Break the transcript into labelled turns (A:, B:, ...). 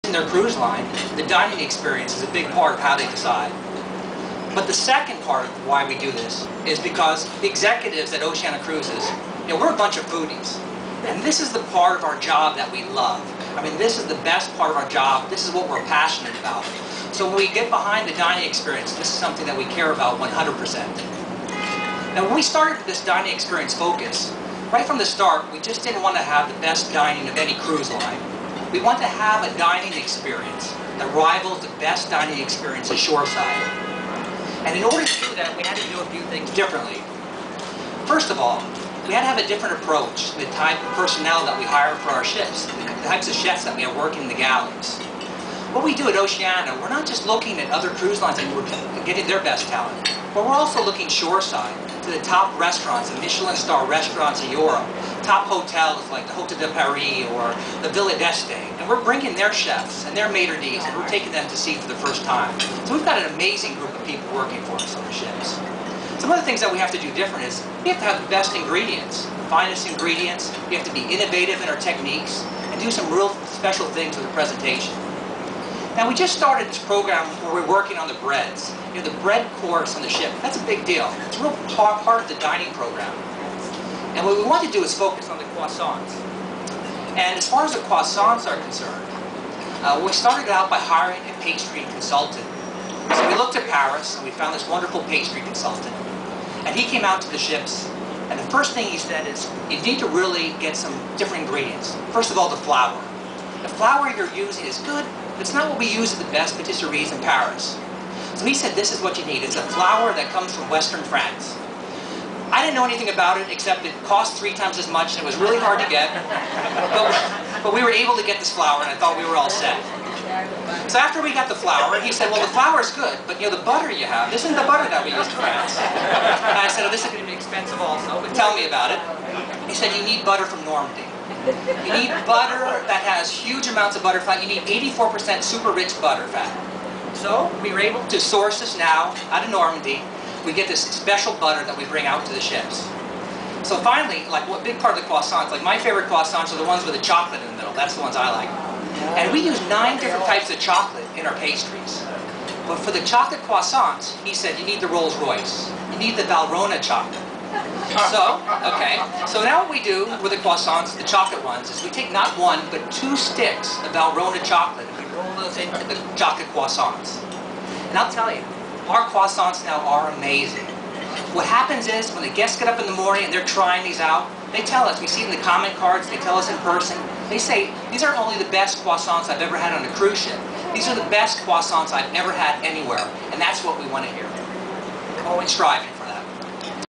A: in their cruise line, the dining experience is a big part of how they decide. But the second part of why we do this is because the executives at Oceania Cruises, we're a bunch of foodies. And this is the part of our job that we love. I mean, this is the best part of our job. This is what we're passionate about. So when we get behind the dining experience, this is something that we care about 100%. Now, when we started this dining experience focus, right from the start, we just didn't want to have the best dining of any cruise line. We want to have a dining experience that rivals the best dining experience at shoreside. And in order to do that, we had to do a few things differently. First of all, we had to have a different approach to the type of personnel that we hire for our ships, the types of chefs that we have working in the galleys. What we do at Oceania, we're not just looking at other cruise lines and we're getting their best talent, but we're also looking shoreside to the top restaurants, the Michelin star restaurants in Europe, top hotels like the Hotel de Paris or the Villa d'Este, and we're bringing their chefs and their maitre d's and we're taking them to sea for the first time. So we've got an amazing group of people working for us on the ships. Some of the things that we have to do different is we have to have the best ingredients, the finest ingredients. We have to be innovative in our techniques and do some real special things with the presentation. Now, we just started this program where we're working on the breads. The bread course on the ship, that's a big deal. It's a real part of the dining program. And what we want to do is focus on the croissants. And as far as the croissants are concerned, we started out by hiring a pastry consultant. So we looked at Paris and we found this wonderful pastry consultant. And he came out to the ships, and the first thing he said is, you need to really get some different ingredients. First of all, the flour. The flour you're using is good, but it's not what we use at the best patisseries in Paris. So he said, this is what you need. It's a flour that comes from Western France. I didn't know anything about it, except it cost 3 times as much, and it was really hard to get. But we were able to get this flour, and I thought we were all set. So after we got the flour, he said, well, the flour is good, but the butter you have isn't the butter that we use in France. And I said, oh, this is going to be expensive also, but tell me about it. He said, you need butter from Normandy. You need butter that has huge amounts of butter fat. You need 84% super rich butter fat. So we were able to source this now out of Normandy. We get this special butter that we bring out to the ships. So finally, like what big part of the croissants, like my favorite croissants are the ones with the chocolate in the middle. That's the ones I like. And we use 9 different types of chocolate in our pastries. But for the chocolate croissants, he said, you need the Rolls Royce. You need the Valrhona chocolate. So now what we do with the croissants, the chocolate ones, is we take not 1, but 2 sticks of Valrhona chocolate and we roll those into the chocolate croissants. And I'll tell you, our croissants now are amazing. What happens is, when the guests get up in the morning and they're trying these out, they tell us, we see in the comment cards, they tell us in person, they say, these aren't only the best croissants I've ever had on a cruise ship, these are the best croissants I've ever had anywhere. And that's what we want to hear. Always striving.